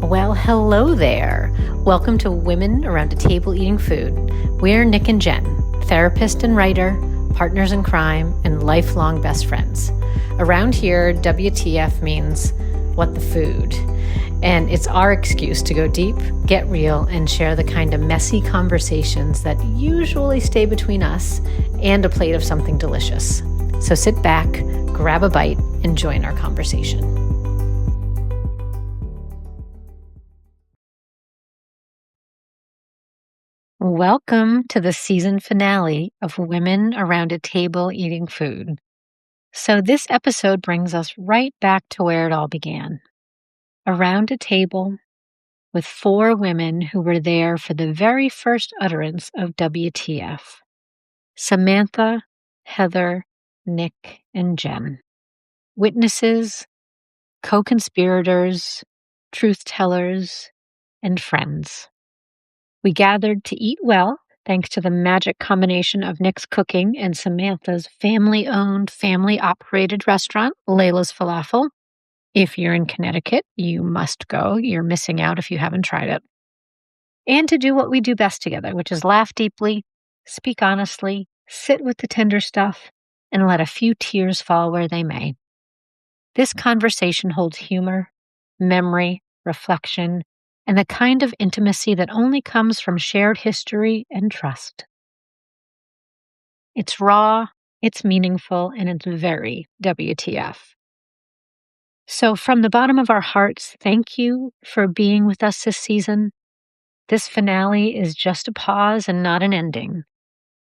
Well, hello there. Welcome to Women Around a Table Eating Food. We're Nic and Jen, therapist and writer, partners in crime, and lifelong best friends. Around here, WTF means what the food. And it's our excuse to go deep, get real, and share the kind of messy conversations that usually stay between us and a plate of something delicious. So sit back, grab a bite, and join our conversation. Welcome to the season finale of Women Around a Table Eating Food. So this episode brings us right back to where it all began. Around a table with four women who were there for the very first utterance of WTF. Samantha, Heather, Nic, and Jen. Witnesses, co-conspirators, truth tellers, and friends. We gathered to eat well, thanks to the magic combination of Nic's cooking and Samantha's family-owned, family-operated restaurant, Layla's Falafel. If you're in Connecticut, you must go. You're missing out if you haven't tried it. And to do what we do best together, which is laugh deeply, speak honestly, sit with the tender stuff, and let a few tears fall where they may. This conversation holds humor, memory, reflection, and the kind of intimacy that only comes from shared history and trust. It's raw, it's meaningful, and it's very WTF. So from the bottom of our hearts, thank you for being with us this season. This finale is just a pause and not an ending.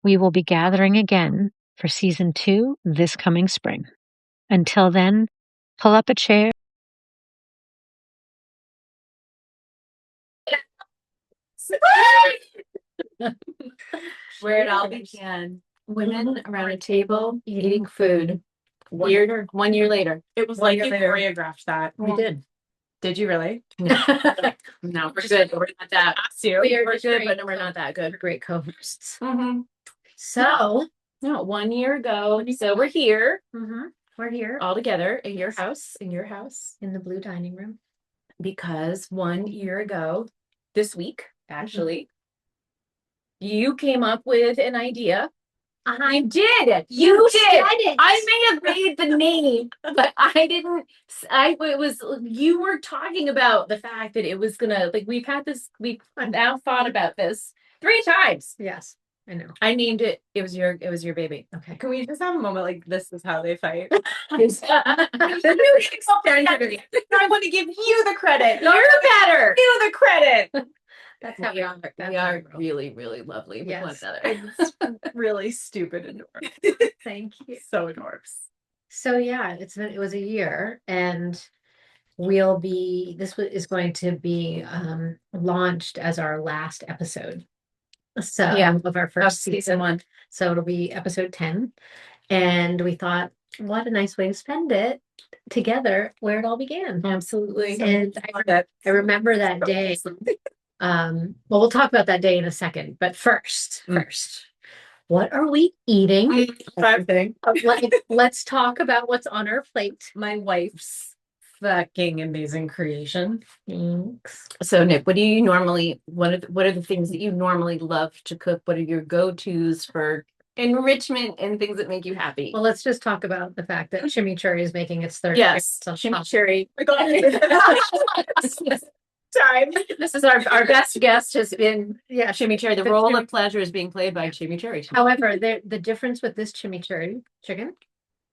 We will be gathering again for season 2 this coming spring. Until then, pull up a chair. Where it all began. Women around a table eating food. 1 year later. It was like you choreographed that. We did. Did you really? No, We're good. We're not that. We're good, but we're not that good. great co-hosts. Mm-hmm. So, No, 1 year ago. So we're here we're here all together in your house, in the blue dining room. because 1 year ago, this week, actually, you came up with an idea. I did. You did. Said it. I may have made the name, but I didn't. It was you were talking about the fact that it was gonna we've now thought about this 3 times. Yes, I know. I named it. It was your baby. Okay. Can we just have a moment like this is how they fight? I want to give you the credit. You're better. You the credit. That's how We are really, really lovely with one Yes. another. It's really stupid and adorable. Thank you. So adorable. So yeah, it was a year, and is going to be launched as our last episode. So Yeah, of our Of first season season. 1. So it'll be episode 10. And we thought, what a nice way to spend it together where it all began. Absolutely. And I remember that day. Well, we'll talk about that day in a second, but first, what are we eating? Thing. Let's talk about what's on our plate. My wife's fucking amazing creation. Thanks. So Nic, what are the things that you normally love to cook? What are your go-tos for enrichment and things that make you happy? Well, let's just talk about the fact that chimichurri is making its third Yes, appearance on chimichurri. Time. This is our best guest has been Yeah. chimichurri. The role of pleasure is being played by chimichurri. However, the difference with this chimichurri chicken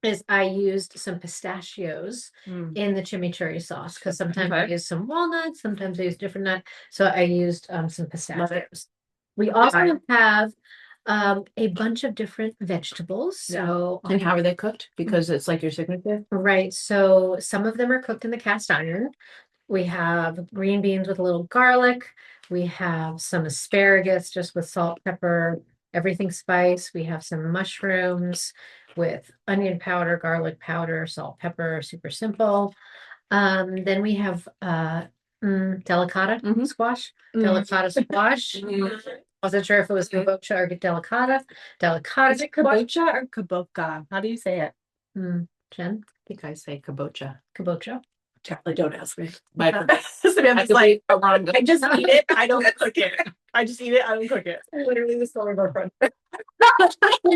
is I used some pistachios in the chimichurri sauce, because sometimes I use some walnuts, sometimes I use different nut. So I used some pistachios. We also have a bunch of different vegetables. So And how are they cooked? Because it's like your signature. right, so some of them are cooked in the cast iron. We have green beans with a little garlic. We have some asparagus just with salt, pepper, everything spice. We have some mushrooms with onion powder, garlic powder, salt, pepper, super simple. Then we have delicata squash. Delicata squash. Wasn't sure if it was kabocha or delicata. Delicata Is it squash. kabocha or kaboka? How do you say it? Jen, I think I say kabocha. kabocha. Definitely don't ask me. Samantha's like, I just eat it. I don't cook it. I just eat it. I don't cook it. Literally the story of our friend.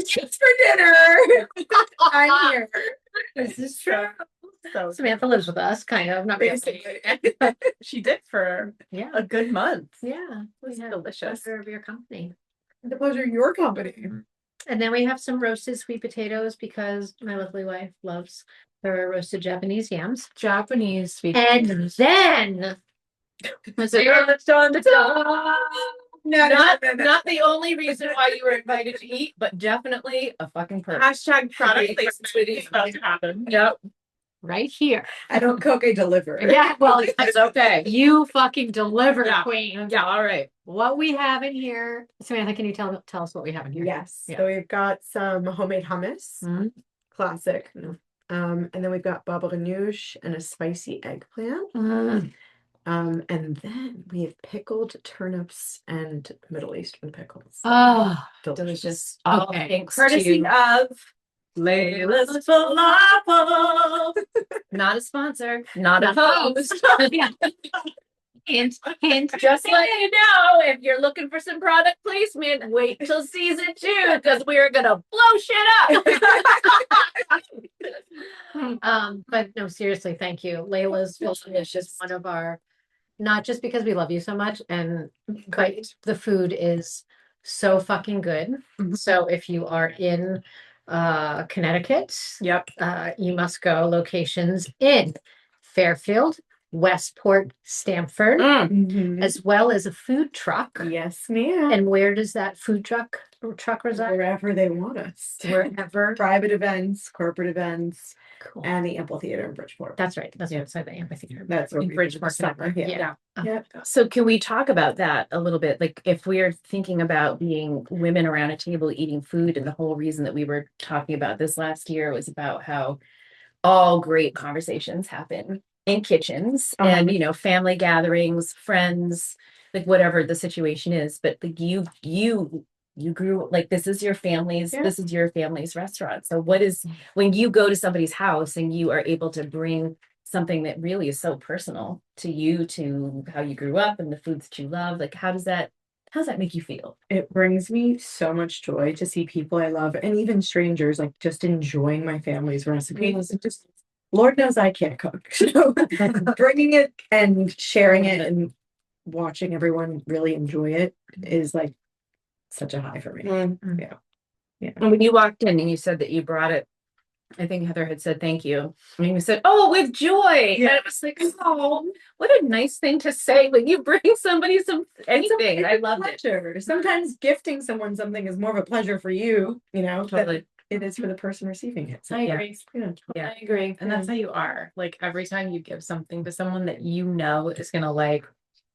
Just for dinner. I'm here. This is true. So Samantha lives with us, kind of, not really. basically, she did for Yeah. a good month. Yeah. was We have delicious. pleasure of your company. The pleasure of your company. And then we have some roasted sweet potatoes because my lovely wife loves her roasted Japanese yams. Japanese sweet And potatoes. then Was it not the only reason why you were invited to eat, but definitely a fucking perk. Hashtag product placement is about to happen. Yep. right here. I don't cook, I deliver. Yeah, well, It's okay. you fucking deliver, Yeah. queen. Yeah, all right. What we have in here, Samantha, can you tell us what we have in here? Yes. Yeah. So we've got some homemade hummus, Mhm. classic. And then we've got baba ganoush and a spicy eggplant. Mm. And then we have pickled turnips and Middle Eastern pickles. Oh, Delicious. All Okay. thanks Courtesy to of Layla's Falafel. not a sponsor, not a Not host. yeah. Hint, hint. Just so you know, if you're looking for some product placement, wait till season 2 because we're gonna blow shit up. But no, seriously, thank you. Layla's Filson is just one of our, not just because we love you so much, and but the food is so fucking good. So if you are in Connecticut, Yep. you must go locations in Fairfield, Westport, Stamford, Mhm. as well as a food truck. Yes, ma'am. And where does that food truck reside? Wherever they want us. Wherever. Private events, corporate events, Cool. and the amphitheater in Bridgeport. That's right. That's outside the amphitheater. That's where In we Bridgeport, visit the summer. Yeah. Yep. So can we talk about that a little bit? Like if we're thinking about being women around a table eating food, and the whole reason that we were talking about this last year was about how all great conversations happen in kitchens and family gatherings, friends, like whatever the situation is. But like you grew like this is your family's restaurant. So what is when you go to somebody's house and you are able to bring something that really is so personal to you, to how you grew up and the foods that you love, like how does that make you feel? It brings me so much joy to see people I love and even strangers like just enjoying my family's recipes. And just Lord knows I can't cook. So bringing it and sharing it and watching everyone really enjoy it is like such a high for me. Yeah. And when you walked in and you said that you brought it, I think Heather had said thank you. And you said, "Oh, with joy." Yeah. And it was like, oh, what a nice thing to say when you bring somebody anything. I loved it. Pleasure. Sometimes gifting someone something is more of a pleasure for you, than Totally. it is for the person receiving it. So I Yeah. agree. Yeah. I agree. And that's how you are. Like every time you give something to someone that you know is gonna like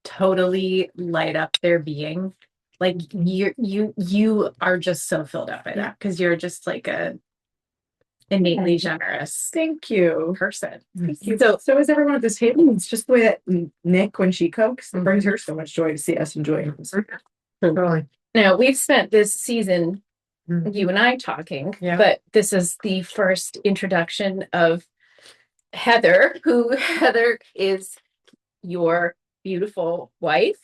totally light up their being, like you are just so filled up by that because you're just like a innately generous Thank you. person. Thank you. So is everyone at this table. It's just the way that Nick, when she cooks, it brings her so much joy to see us enjoying it. Totally. Now we've spent this season, you and I talking, Yeah. but this is the first introduction of Heather, who Heather is your beautiful wife,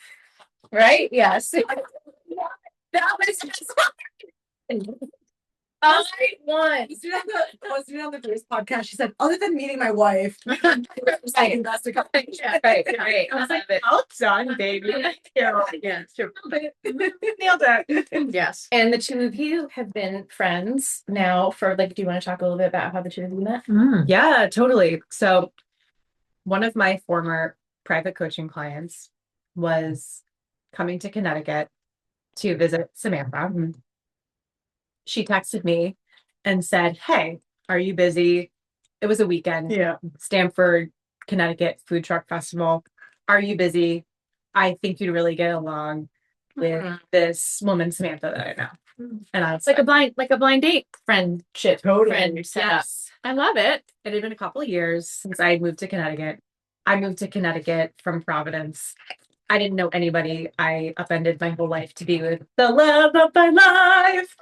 right? Yes. That was I won. I was doing on the first podcast. She said, other than meeting my wife, Right. Right. I was like, well done, baby. yeah, Nailed it. Yes. and the two of you have been friends now for like, do you want to talk a little bit about how the two of you met? Yeah, totally. So one of my former private coaching clients was coming to Connecticut to visit Samantha. She texted me and said, "Hey, are you busy?" It was a weekend. Yeah. Stamford, Connecticut Food Truck Festival. Are you busy? I think you'd really get along with this woman, Samantha, that I know. And I was It's like a blind date friendship. Totally. Friend setup. yes, I love it. It had been a couple of years since I had moved to Connecticut. I moved to Connecticut from Providence. I didn't know anybody. I upended my whole life to be with the love of my life.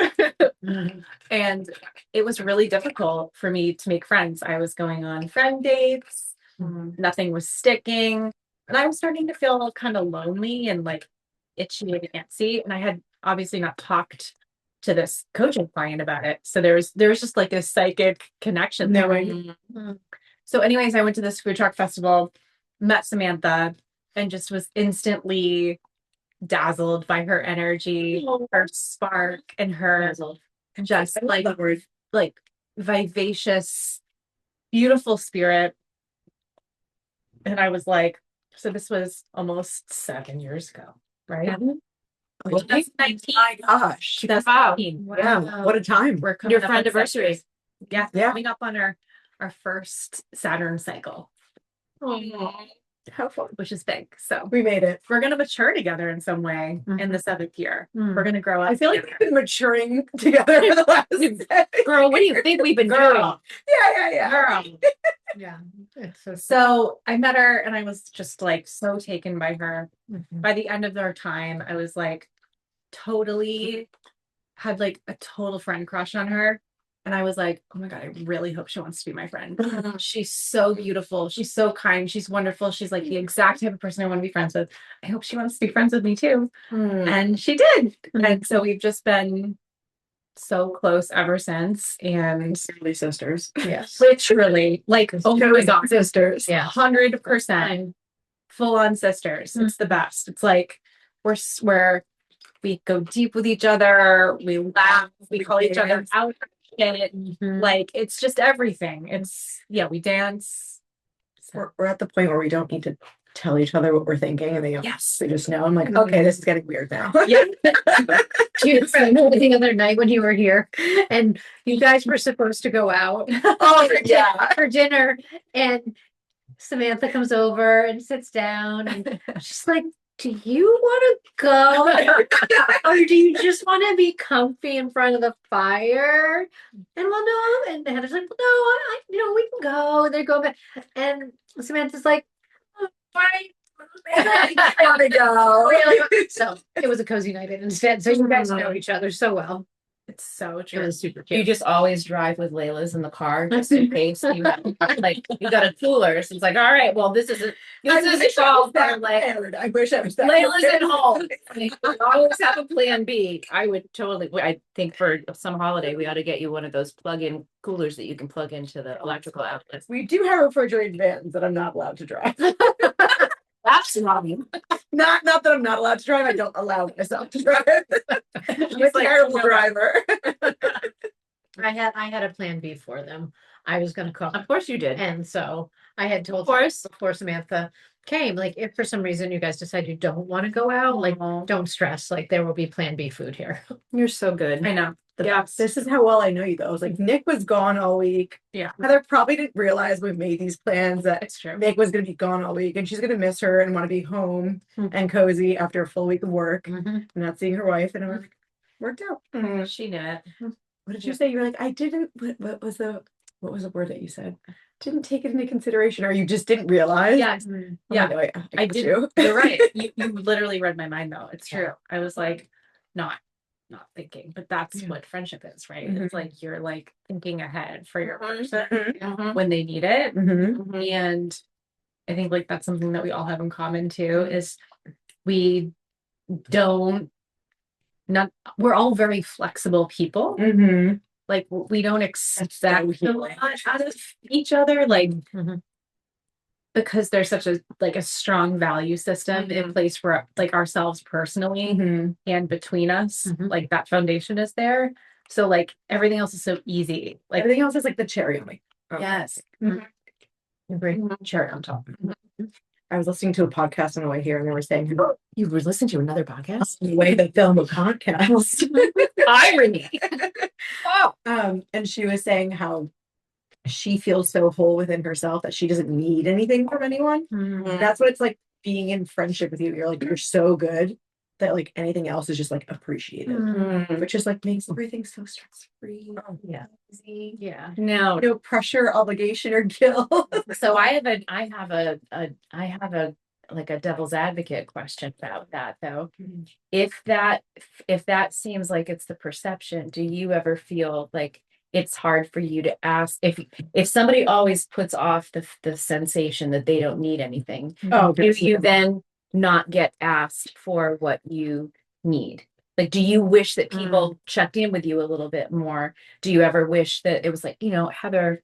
And it was really difficult for me to make friends. I was going on friend dates. Nothing was sticking. And I was starting to feel kind of lonely and like itchy and antsy. And I had obviously not talked to this coaching client about it. So there was just like this psychic connection there. So anyways, I went to this food truck festival, met Samantha, and just was instantly dazzled by her energy, her spark, and her just like vivacious, beautiful spirit. And I was like, so this was almost 7 years ago, right? Well, That's 19. my gosh. That's Wow. 19. Yeah, what a time. We're coming Your up on anniversary. 7 years. Yeah, Yeah. coming up on our first Saturn cycle, How fun. which is big. So We made it. we're gonna mature together in some way in the 7th year. We're gonna grow up. I feel like together. we've been maturing together for the last Girl, what do you think we've been doing? Girl. Yeah. Girl. Yeah. It's so So I met her and I was just like so taken by her. Mhm. By the end of our time, I was like totally had like a total friend crush on her. And I was like, oh my God, I really hope she wants to be my friend. She's so beautiful. She's so kind. She's wonderful. She's like the exact type of person I want to be friends with. I hope she wants to be friends with me too. And she did. And so we've just been so close ever since. And Really sisters. Yes. literally, like, oh my God, Sisters. Yeah. 100% full on sisters. It's the best. It's like we're we go deep with each other. We laugh. We call each other out. Shit. Like it's just everything. It's we dance. We're at the point where we don't need to tell each other what we're thinking, and they just know. I'm like, Mhm. okay, this is getting weird now. Yeah. You remember the other night when you were here and you guys were supposed to go out Oh yeah. for dinner, and Samantha comes over and sits down and she's like, do you want to go? Or do you just want to be comfy in front of the fire? And well, no. And Heather's like, well, no, we can go. And they're going back. And Samantha's like, fine. I want to go. So it was a cozy night instead. So you guys know each other so well. It's so It true. was super You cute. just always drive with Layla's in the car just in case you have like you got a cooler. So it's like, all right, well, this is all for like I wish I was that. Layla's at home. We always have a plan B. I think for some holiday we ought to get you one of those plug-in coolers that you can plug into the electrical outlets. We do have refrigerated vans that I'm not allowed to drive. That's wrong. Not that I'm not allowed to drive. I don't allow myself to drive. I'm a terrible driver. I had a plan B for them. I was going to cook. Of course you did. And so I had told Of course. before Samantha came, like, if for some reason you guys decide you don't want to go out, like, don't stress. Like, there will be plan B food here. You're so good. I know. This is how well I know you though. I was like, Nick was gone all week. Yeah. Heather probably didn't realize we made these plans that It's true. Nick was going to be gone all week and she's going to miss her and want to be home and cozy after a full week of work and not seeing her wife. And I was like, worked out. She knew it. What did you say? You were like, I didn't, what was the word that you said? Didn't take it into consideration, or you just didn't realize? Yes. Oh Yeah. my God, I did. you. You're right. You literally read my mind though. It's true. I was like, not thinking, but that's what friendship is, right? It's like you're like thinking ahead for your person when they need it. And I think like that's something that we all have in common too, is we're all very flexible people. Like we don't expect a lot out of each other, like because there's such a strong value system in place for like ourselves personally and between us. Like that foundation is there. So like everything else is so easy. Like Everything else is like the cherry on me. yes. Cherry on top. I was listening to a podcast on the way here and they were saying, You were listening to another podcast? the way they film a podcast. Irony. And she was saying how she feels so whole within herself that she doesn't need anything from anyone. That's what it's like being in friendship with you. You're like, you're so good that like anything else is just like appreciated, which just like makes everything so stress-free. Yeah. Easy. Yeah. No. No pressure, obligation, or guilt. So I have a like a devil's advocate question about that though. If that seems like it's the perception, do you ever feel like it's hard for you to ask if somebody always puts off the sensation that they don't need anything. Oh, Do you then not get asked for what you need? Like, do you wish that people checked in with you a little bit more? Do you ever wish that it was like, Heather,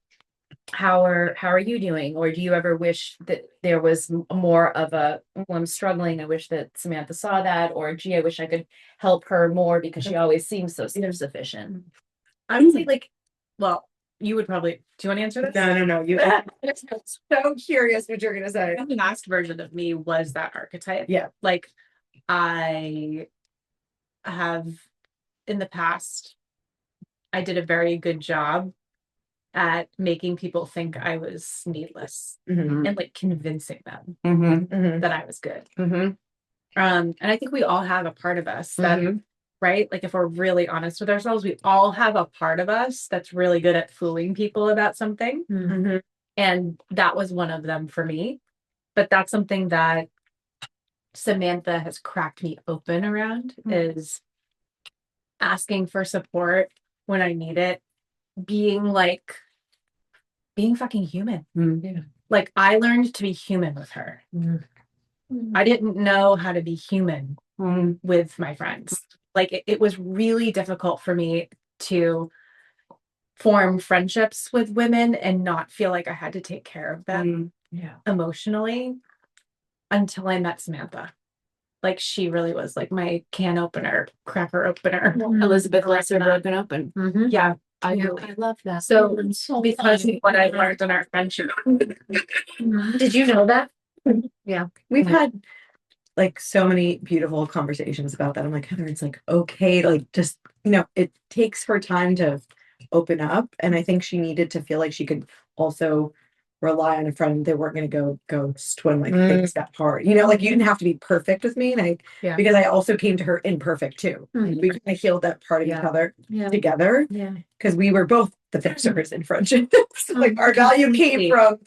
how are you doing? Or do you ever wish that there was more of a, "Oh, I'm struggling. I wish that Samantha saw that," or, "Gee, I wish I could help her more because she always seems so self-sufficient." I would say like, well, you would probably, do you want to answer this? No. You. I'm so curious what you're gonna say. The last version of me was that archetype. Yeah. Like I have in the past, I did a very good job at making people think I was needless Mhm. and like convincing them Mhm. that I was good. Mhm. And I think we all have a part of us that, right? Like if we're really honest with ourselves, we all have a part of us that's really good at fooling people about something. Mhm. And that was one of them for me. But that's something that Samantha has cracked me open around is asking for support when I need it, being fucking human. Yeah. Like I learned to be human with her. I didn't know how to be human with my friends. Like it was really difficult for me to form friendships with women and not feel like I had to take care of them emotionally until I met Samantha. Like she really was like my can opener, cracker opener. Elizabeth Lesser broken open. Yeah. I love that. So because of what I learned in our friendship. Did you know that? Yeah. We've had like so many beautiful conversations about that. I'm like, Heather, it's like okay, like just it takes her time to open up, and I think she needed to feel like she could also rely on a friend. They weren't going to go ghost when like things got hard. Like you didn't have to be perfect with me, and because I also came to her imperfect too. We kind of healed that part of each other together. Yeah. Because we were both the fixers in friendship. Like our value came from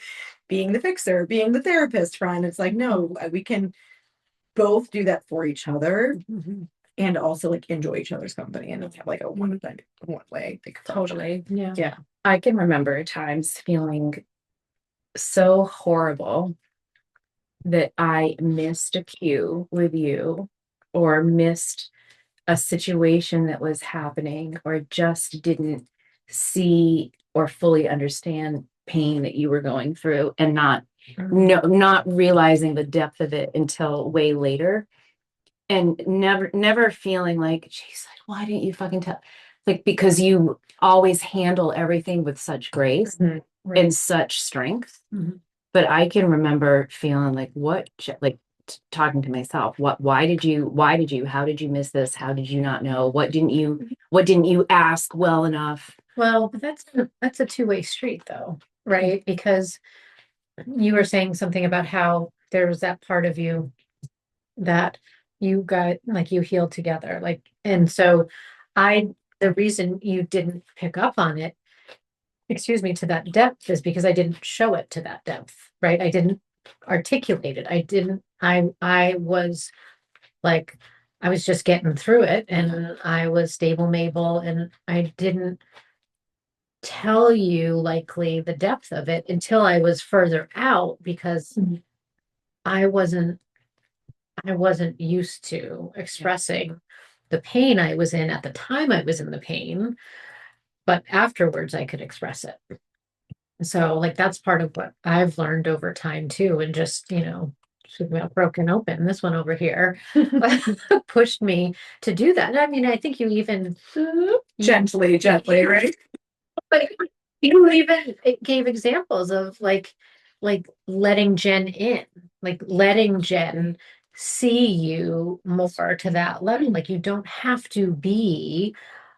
being the fixer, being the therapist friend. It's like, no, we can both do that for each other and also like enjoy each other's company and not have like a one way. Like, Totally. Yeah. I can remember times feeling so horrible that I missed a cue with you or missed a situation that was happening or just didn't see or fully understand pain that you were going through and not realizing the depth of it until way later and never feeling like, geez, like, why didn't you fucking tell? Like, because you always handle everything with such grace and such strength. But I can remember feeling like, talking to myself, why did you, how did you miss this? How did you not know? What didn't you ask well enough? Well, but that's a two-way street though, right? Because you were saying something about how there was that part of you that you got like you healed together. Like, and so the reason you didn't pick up on it, excuse me, to that depth is because I didn't show it to that depth, right? I didn't articulate it. I was like, I was just getting through it and I was stable Mabel and I didn't tell you likely the depth of it until I was further out because I wasn't used to expressing the pain I was in at the time I was in the pain, but afterwards I could express it. So like that's part of what I've learned over time too, and just speaking about broken open, this one over here pushed me to do that. And I mean, I think you even gently, right? but you even it gave examples of like letting Jen in, like letting Jen see you more to that level. Like you don't have to be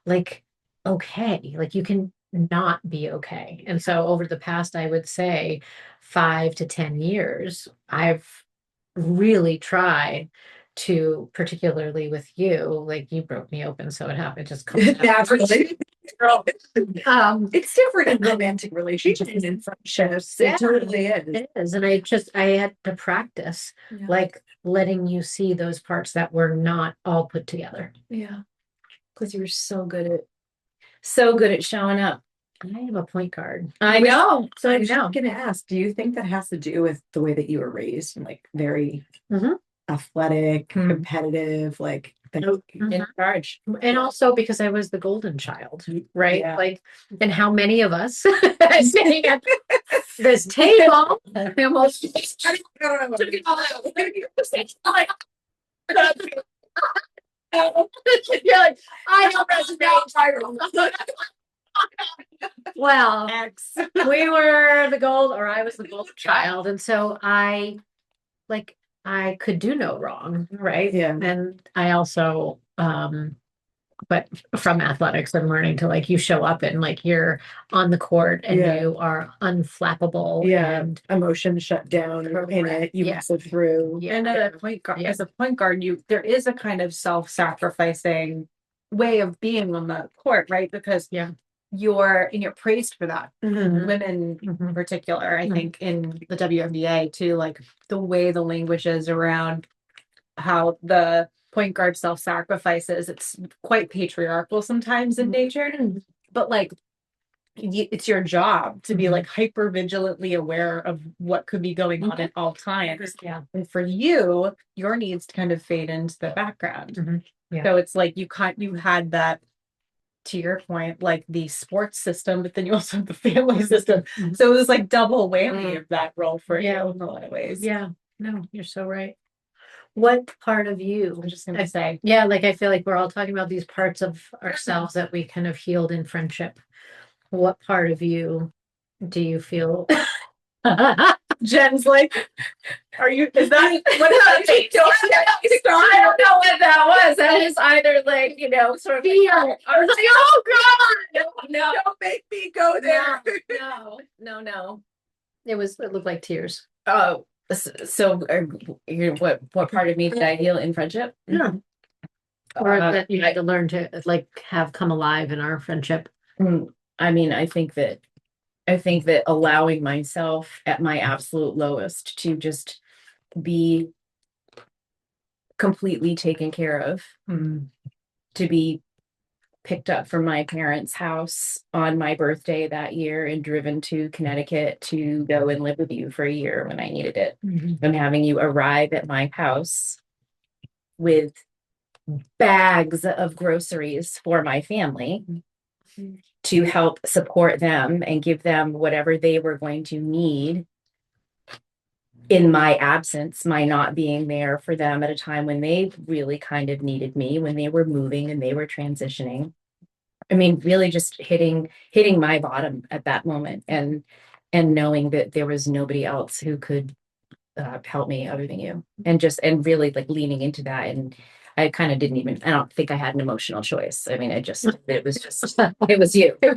like okay, like you can not be okay. And so over the past, I would say 5 to 10 years, I've really tried to, particularly with you, like you broke me open, so it happened just comes out. Naturally. It's different in romantic relationships and in friendships. It totally is. It is. And I had to practice like letting you see those parts that were not all put together. Yeah. Because you were so good at showing up I am a point guard. I know. So I I was know. just gonna ask, do you think that has to do with the way that you were raised and like very Mhm. athletic, Mhm. competitive, like that In charge. And also because I was the golden child, right? Yeah. Like, and how many of us sitting at this table almost you're like, I know that's well, X. we were the gold, or I was the golden child, and so I could do no wrong, right? Yeah. And I also but from athletics I'm learning to like you show up and like you're on the court and Yeah. you are unflappable Yeah, and emotions shut down in it. You Yeah. muscle through. Yeah. And at a point guard, Yeah. as a point guard, there is a kind of self-sacrificing way of being on the court, right? Because Yeah. you're praised for that. Mhm. Women in Mhm. particular, I Mhm. think in the WNBA too, like the way the language is around how the point guard self-sacrifices, it's quite patriarchal sometimes in nature, but like it's your job to be Mhm. like hyper vigilantly aware of what could be going on at all times. Yeah. And for you, your needs kind of fade into the background. Mhm. Yeah. So it's like you had that, to your point, like the sports system, but then you also have the family system. Mhm. So it was like double whammy of that role for Yeah. you in a lot of ways. Yeah. No, you're so right. What part of you? I'm just gonna say, Yeah, like I feel like we're all talking about these parts of ourselves that we kind of healed in friendship. What part of you do you feel? Jen's like, is that what is that face? I don't know what that was. That was either like, sort of fear. I was like, oh God, no, Don't make me go there. no. It looked like tears. Oh, so what part of me did I heal in friendship? Yeah. Or Uh, that you had to learn to like have come alive in our friendship. I mean, I think that allowing myself at my absolute lowest to just be completely taken care of, to be picked up from my parents' house on my birthday that year and driven to Connecticut to go and live with you for a year when I needed it, and having you arrive at my house with bags of groceries for my family to help support them and give them whatever they were going to need in my absence, my not being there for them at a time when they really kind of needed me, when they were moving and they were transitioning. I mean, really just hitting my bottom at that moment, and knowing that there was nobody else who could help me other than you, and really like leaning into that. And I kind of I don't think I had an emotional choice. I mean, it was you. It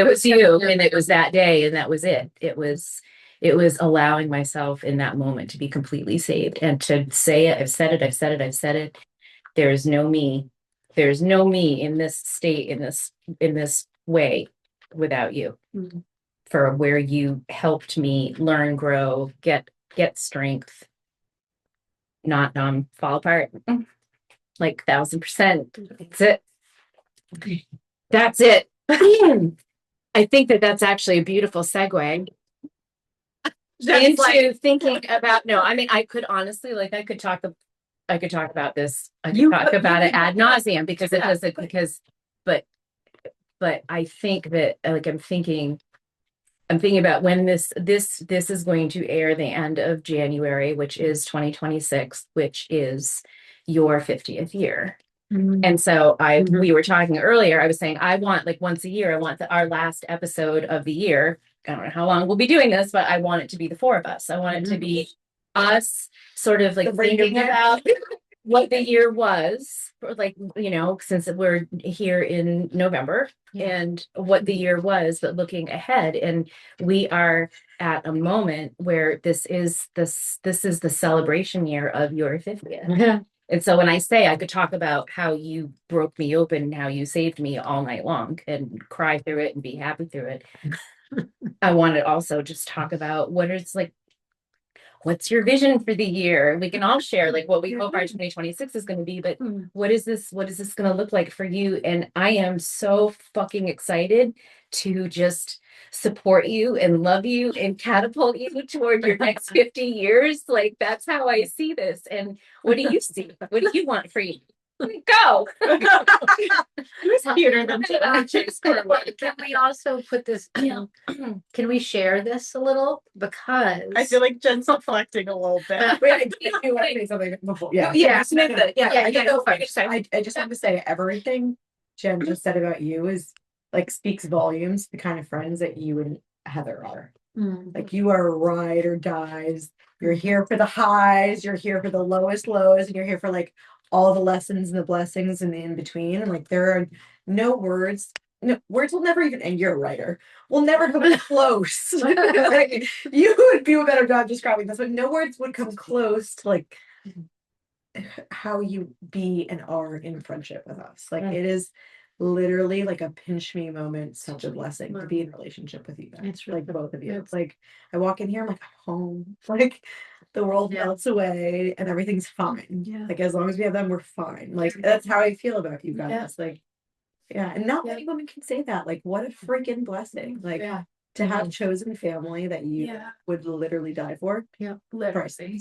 was you. And it was that day, and that was it. It was allowing myself in that moment to be completely saved and to say it. I've said it. There's no me. There's no me in this state, in this way without you. For where you helped me learn, grow, get strength, not fall apart. Like 1,000%. That's it. I think that's actually a beautiful segue into thinking about, no, I mean, I could honestly, like, I could talk about this. I could talk about it ad nauseum because it doesn't, but I think that, like, I'm thinking about when this is going to air the end of January, which is 2026, which is your 50th year. And so we were talking earlier, I was saying, I want, like, once a year, I want our last episode of the year. I don't know how long we'll be doing this, but I want it to be the four of us. I want it to be us sort of like thinking about what the year was, like, since we're here in November, and what the year was, but looking ahead. And we are at a moment where this is the celebration year of your 50th. And so when I say I could talk about how you broke me open, how you saved me all night long and cry through it and be happy through it, I want to also just talk about what it's like. what's your vision for the year? We can all share like what we hope our 2026 is going to be, but what is this going to look like for you? And I am so fucking excited to just support you and love you and catapult you toward your next 50 years. Like that's how I see this. And what do you see? What do you want for you? Go. Who's cuter than Chase Can we also put this, can we share this a little? Because I feel like Jen's reflecting a little bit. Wait, I do want to say something before. Yeah. Yeah, Samantha. Yeah, you go first. I just want to say everything Jen just said about you is like speaks volumes, the kind of friends that you and Heather are. Like you are ride or dies. You're here for the highs, you're here for the lowest lows, and you're here for like all the lessons and the blessings and the in between. And like there are no words. No, words will never even, and you're a writer, will never come close. Like, you would do a better job describing this, but no words would come close to like how you be and are in friendship with us. Like it is literally like a pinch me moment, such a blessing to be in a relationship with you guys. It's like really- both of you. It's like I walk in here, I'm like I'm home. Like the world melts away and everything's fine. Yeah. Like as long as we have them, we're fine. Like that's how I feel about you guys. Like and not many women can say that. Like what a freaking blessing. Like to have chosen family that you would literally die for. Yeah, literally.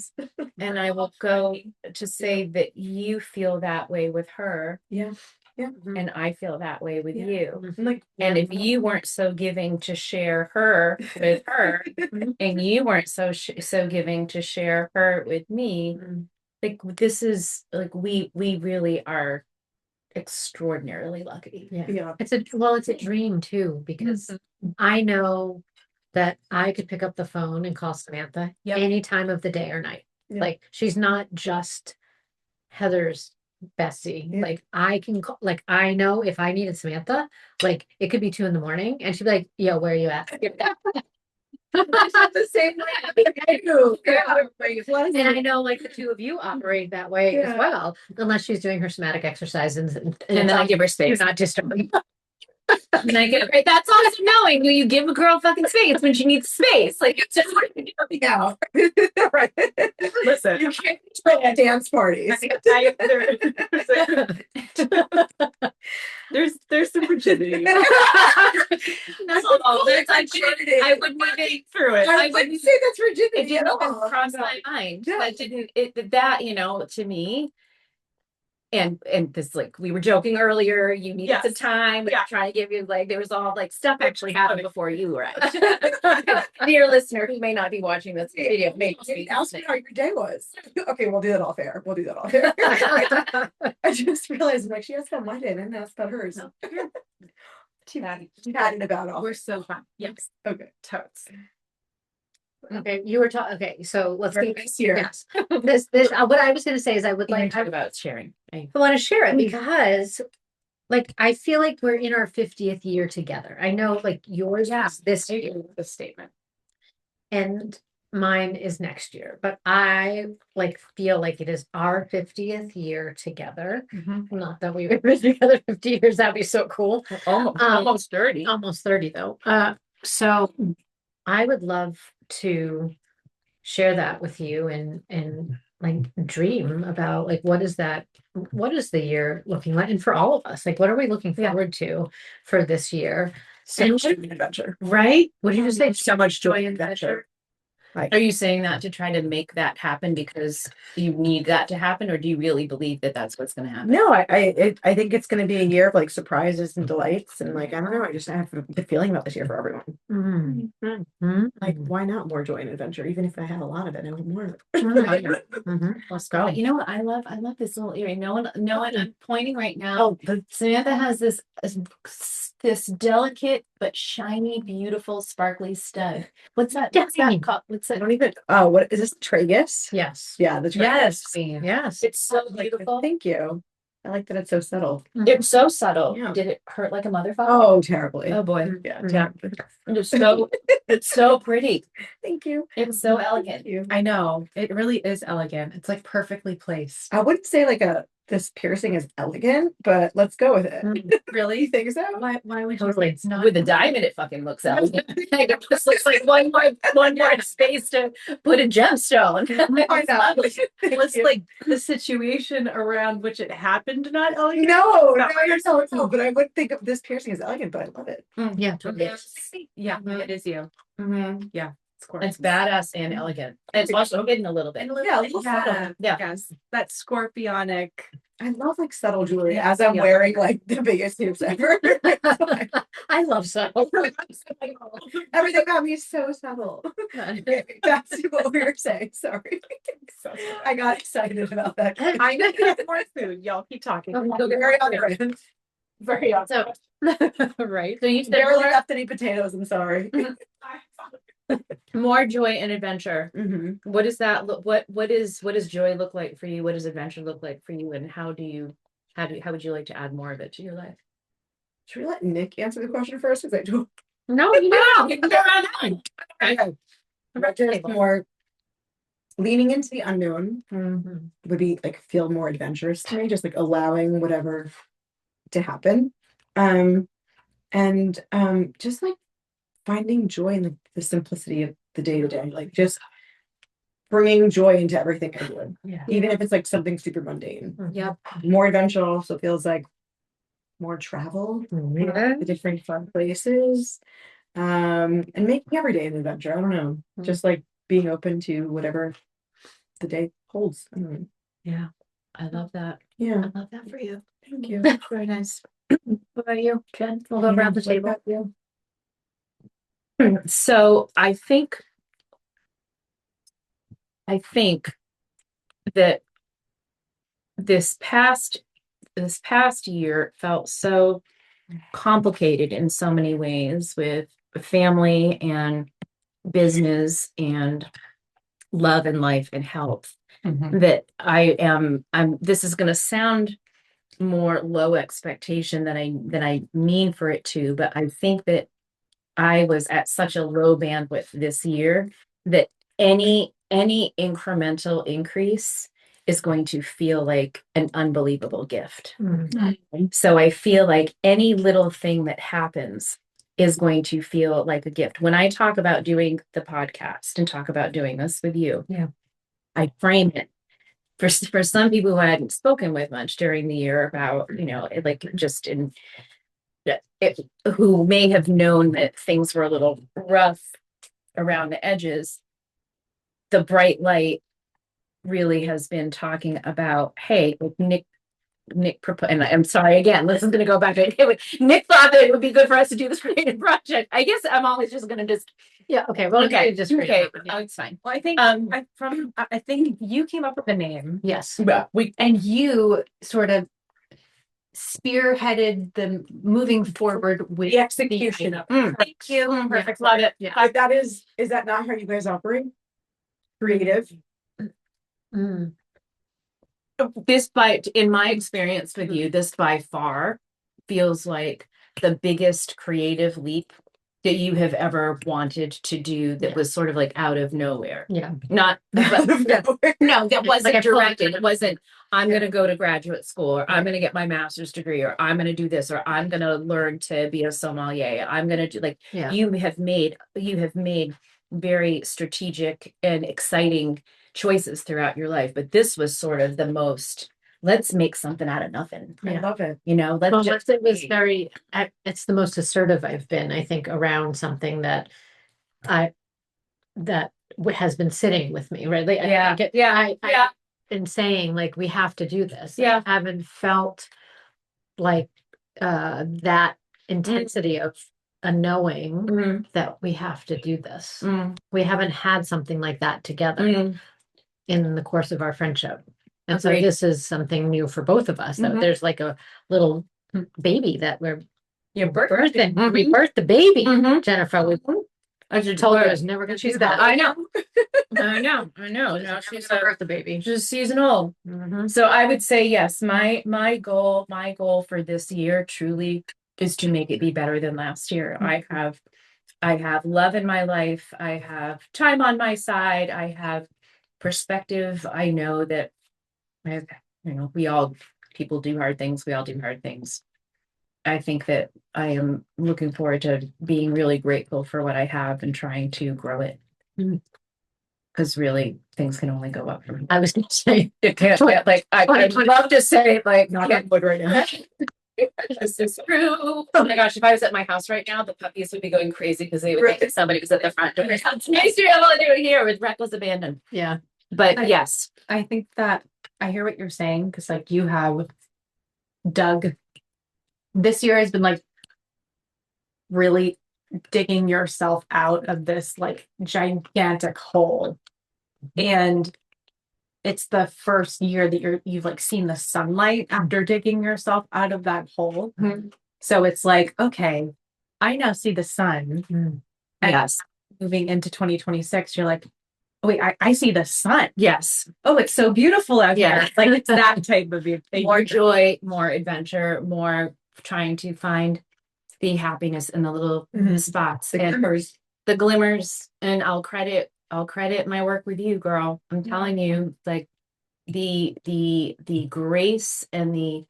And I will go to say that you feel that way with her. Yeah. And I feel that way with you. Like And if you weren't so giving to share her with her, and you weren't so giving to share her with me, like this is like we really are extraordinarily lucky. yeah. It's a dream too, because I know that I could pick up the phone and call Samantha any time of the day or night. Like she's not just Heather's Bessie. Like I can call, like I know if I needed Samantha, like it could be 2 a.m. and she'd be like, yo, where are you at? The same way I do. And I know like the two of you operate that way as well, unless she's doing her somatic exercises and then I give her space. You're not disturbing. And I get right. That's also knowing you give a girl fucking space when she needs space. Like it's just what you do. Yeah. Right. Listen, You can't control dance parties. There's some rigidity. No, that's I wouldn't even through it. I wouldn't say that's it rigidity didn't at even all. cross my mind. Yeah. That didn't that to me. And this like we were joking earlier, you needed the time. We were trying to give you like there was all like stuff actually happened before you arrived. Dear listener who may not be watching this video, Ask me how your day was. Okay, we'll do that off air. We'll do that off air. I just realized like she asked about my day and I didn't ask about hers. Chatting about all. We're so fun. Yes. Okay. Totes. Okay, you were talking. Okay, so let's Very keep nice here. Yes, this. What I was going to say is I would like talk about sharing. I want to share it because, like, I feel like we're in our 50th year together. I know, like, yours is this year, The statement. and mine is next year. But I like feel like it is our 50th year together. Not that we were together 50 years. That'd be so cool. Almost 30. Almost 30 though. So I would love to share that with you and like dream about like what is the year looking like, and for all of us, like what are we looking forward to for this year? So much adventure. Right? What did you just say? So much joy and adventure. Are you saying that to try to make that happen because you need that to happen, or do you really believe that that's what's going to happen? No, I think it's going to be a year of like surprises and delights and like I don't know. I just have a good feeling about this year for everyone. Like why not more joy and adventure? Even if I had a lot of it, I want more of it. Let's go. You know what? I love this little area. No one, I'm pointing right now. Samantha has this delicate but shiny, beautiful, sparkly stud. What's that? What's that called? What's I that? don't even. Oh, what is this? Tragus? Yes. Yeah, the tragus. Yes. It's so beautiful. Thank you. I like that it's so subtle. It's so subtle. Yeah. Did it hurt like a motherfucker? Oh, terribly. Oh boy. Yeah, Yeah. terribly. It's so pretty. Thank you. It's so elegant. Thank you. I know. It really is elegant. It's like perfectly placed. I wouldn't say like a this piercing is elegant, but let's go with it. Really? You think so? Why would you Totally. say it's not? With the diamond, it fucking looks elegant. It just looks like one more space to put a gemstone. I know. Was like the situation around which it happened not elegant? No, No. but I would think of this piercing as elegant, but I love it. Yeah. Yeah, it is you. Mhm. It's gorgeous. It's badass and elegant. And it's also hidden a little bit. Yeah, a little subtle. Yeah. Yes, that scorpionic. I love like subtle jewelry as I'm wearing like the biggest hoops ever. I love subtle. Everything about me is so subtle. That's what we were saying. Sorry. I got excited about that. I know you have more food. Y'all keep talking. Very on brand. Very awesome. Right. So you said Barely left any potatoes. I'm sorry. more joy and adventure. Mhm. What does that look? What does joy look like for you? What does adventure look like for you? And how would you like to add more of it to your life? Should we let Nick answer the question first? Because I do. No, you know. You can go around. Okay. Just more leaning into the unknown would be like feel more adventurous to me, just like allowing whatever to happen. Just like finding joy in the simplicity of the day to day, like just bringing joy into everything I do. Yeah. Even if it's like something super mundane. Yep. More adventure also feels like more travel, Yeah. to different fun places, and making every day an adventure. I don't know, just like being open to whatever the day holds. I don't know. Yeah. I love that. Yeah, I love that for you. thank you. Very nice. What about you, Jen? We'll go around the What table. about you? So I think that this past year felt so complicated in so many ways with family and business and love and life and health that I'm this is going to sound more low expectation than I mean for it to, but I think that I was at such a low bandwidth this year that any incremental increase is going to feel like an unbelievable gift. So I feel like any little thing that happens is going to feel like a gift. When I talk about doing the podcast and talk about doing this with you, I frame it for some people who I hadn't spoken with much during the year about, like just in who may have known that things were a little rough around the edges. The bright light really has been talking about, hey, like Nic proposed, and I'm sorry again, this is going to go back to Nic thought that it would be good for us to do this creative project. I guess I'm always just going to just Okay. Well, okay, just okay, oh, it's fine. Well, I think I think you came up with the name. yes. Yeah, And you sort of spearheaded the moving forward with The execution of it. Thank you. perfect, love it. Yeah. Like that is that not how you guys operate? Creative. This in my experience with you, this by far feels like the biggest creative leap that you have ever wanted to do that was sort of like out of nowhere. Yeah. Not no, that wasn't Like directed. It wasn't, I'm going to go to graduate school, or I'm going to get my master's degree, or I'm going to do this, or I'm going to learn to be a sommelier. I'm going to do like, you have made very strategic and exciting choices throughout your life. But this was sort of the most, let's make something out of nothing. I love it. Let's just, it was it's the most assertive I've been, I think, around something that has been sitting with me, right? Like, I been saying like, we have to do this. Yeah. I haven't felt like that intensity of a knowing that we have to do this. We haven't had something like that together in the course of our friendship. And so Agreed. this is something new for both of us. That there's like a little baby that we're birthing. We birthed the baby, Jennifer. We told her I was never going to do that. I know. No, she's the baby. just seasonal. So I would say yes. My goal for this year truly is to make it be better than last year. I have love in my life. I have time on my side. I have perspective. I know that people do hard things. We all do hard things. I think that I am looking forward to being really grateful for what I have and trying to grow it. Because really, things can only go up from here. I was gonna say, It can't, I'd love to say, Not on wood right now. this is true. Oh my gosh, if I was at my house right now, the puppies would be going crazy because they would think that somebody was at the front door. It's nice to be able to do it here with reckless abandon. yeah, But yes, I think that I hear what you're saying because like you have dug this year has been like really digging yourself out of this like gigantic hole. And it's the first year that you've like seen the sunlight after digging yourself out of that hole. So it's like, okay, I now see the sun. And yes, moving into 2026, you're like, oh, wait, I see the sun. yes. Oh, it's so beautiful out Yeah. here. Like it's that type of thing. More joy, more adventure, more trying to find the happiness in the little spots The and glimmers. the glimmers. And I'll credit my work with you, girl. I'm telling you, like the grace and the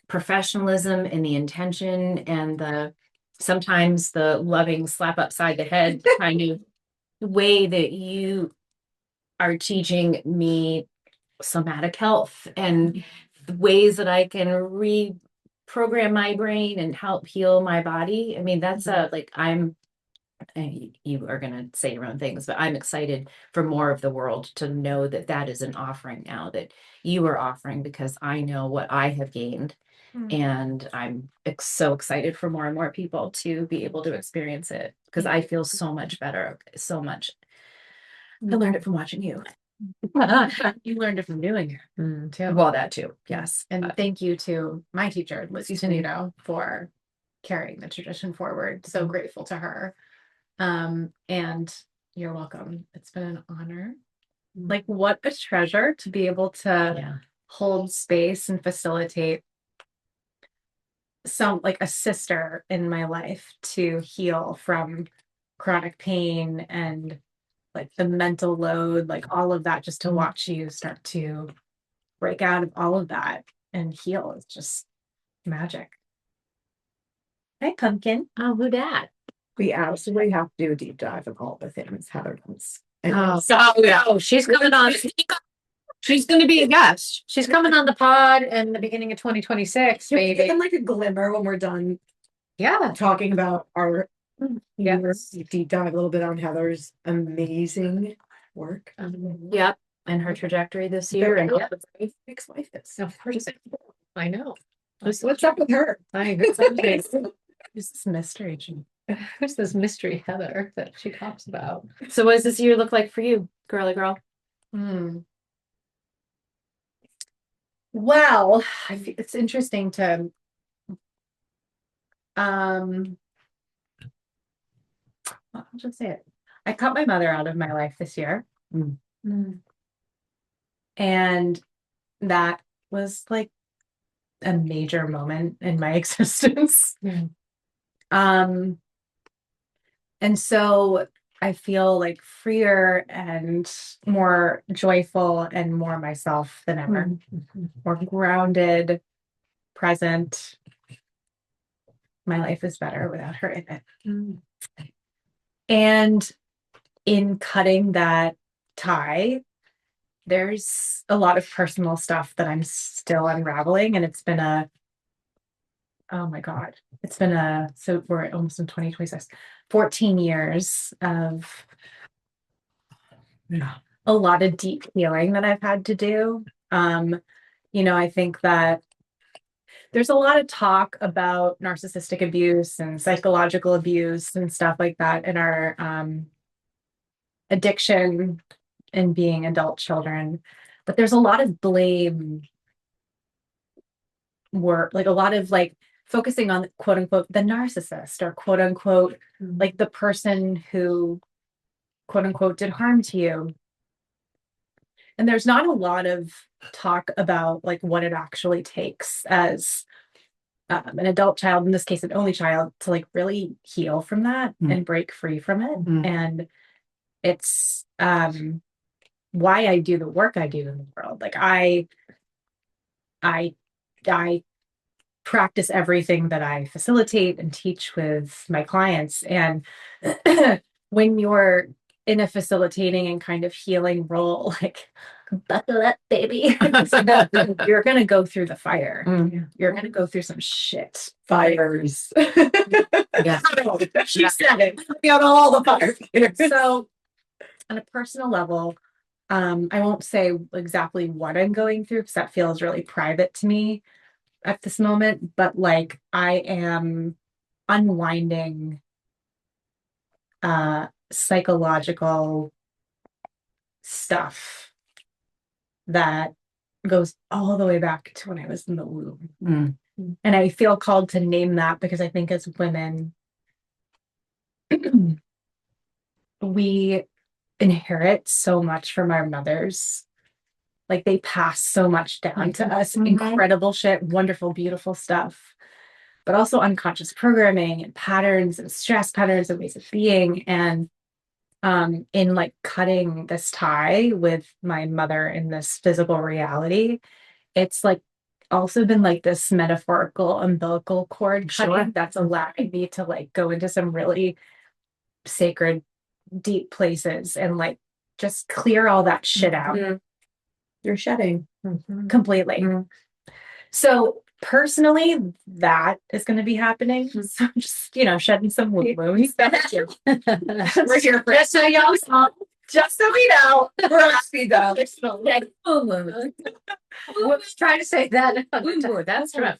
professionalism and the intention and the sometimes the loving slap upside the head kind of way that you are teaching me somatic health and the ways that I can reprogram my brain and help heal my body. I mean, that's and you are going to say your own things, but I'm excited for more of the world to know that that is an offering now that you are offering because I know what I have gained. And I'm so excited for more and more people to be able to experience it because I feel so much better, so much. I learned it from watching you. You learned it from doing it too. Well, that too. Yes. And thank you to my teacher, Lizzie Tonito, for carrying the tradition forward. So grateful to her. And you're welcome. It's been an honor. Like, what a treasure to be able to hold space and facilitate some like a sister in my life to heal from chronic pain and like the mental load, like all of that, just to watch you start to break out of all of that and heal is just magic. Hi, Pumpkin. oh, who dat? We absolutely have to do a deep dive of all the things Heather does. Oh, she's coming on. She's going to be a guest. She's coming on the pod in the beginning of 2026, Give baby. them like a glimmer when we're done Yeah. talking about our Yes. deep dive a little bit on Heather's amazing work. Yep. And her trajectory this year. And Mixed life is. Of course. I know. What's up with her? Who's This mystery. this mystery Heather that she talks about? so what does this year look like for you, girly girl? Well, it's interesting to I'll just say it. I cut my mother out of my life this year. And that was like a major moment in my existence. And so I feel like freer and more joyful and more myself than ever. More grounded, present. My life is better without her in it. And in cutting that tie, there's a lot of personal stuff that I'm still unraveling. And it's been oh my God, so we're almost in 2026, 14 years of a lot of deep healing that I've had to do. I think that there's a lot of talk about narcissistic abuse and psychological abuse and stuff like that in our addiction and being adult children. But there's a lot of blame work, like a lot of like focusing on quote unquote the narcissist or quote unquote like the person who quote unquote did harm to you. And there's not a lot of talk about like what it actually takes as an adult child, in this case an only child, to like really heal from that and break free from it. And it's why I do the work I do in the world. Like I practice everything that I facilitate and teach with my clients. And when you're in a facilitating and kind of healing role, like, buckle up, baby. You're going to go through the fire. You're going to go through some shit. Fires. Yeah. She said it. Got all the fires. So on a personal level, I won't say exactly what I'm going through because that feels really private to me at this moment, but like I am unwinding psychological stuff that goes all the way back to when I was in the womb. And I feel called to name that because I think as women, we inherit so much from our mothers. Like they pass so much down to us, incredible shit, wonderful, beautiful stuff, but also unconscious programming and patterns and stress patterns and ways of being. And in like cutting this tie with my mother in this physical reality, it's like also been like this metaphorical umbilical cord cutting that's allowing me to like go into some really sacred, deep places and like just clear all that shit out. You're shedding. Completely. So personally, that is going to be happening. So I'm just, shedding some wounds. We're here for Just so y'all know. just so we know. We're happy though. Whoops, trying to say that. That's rough.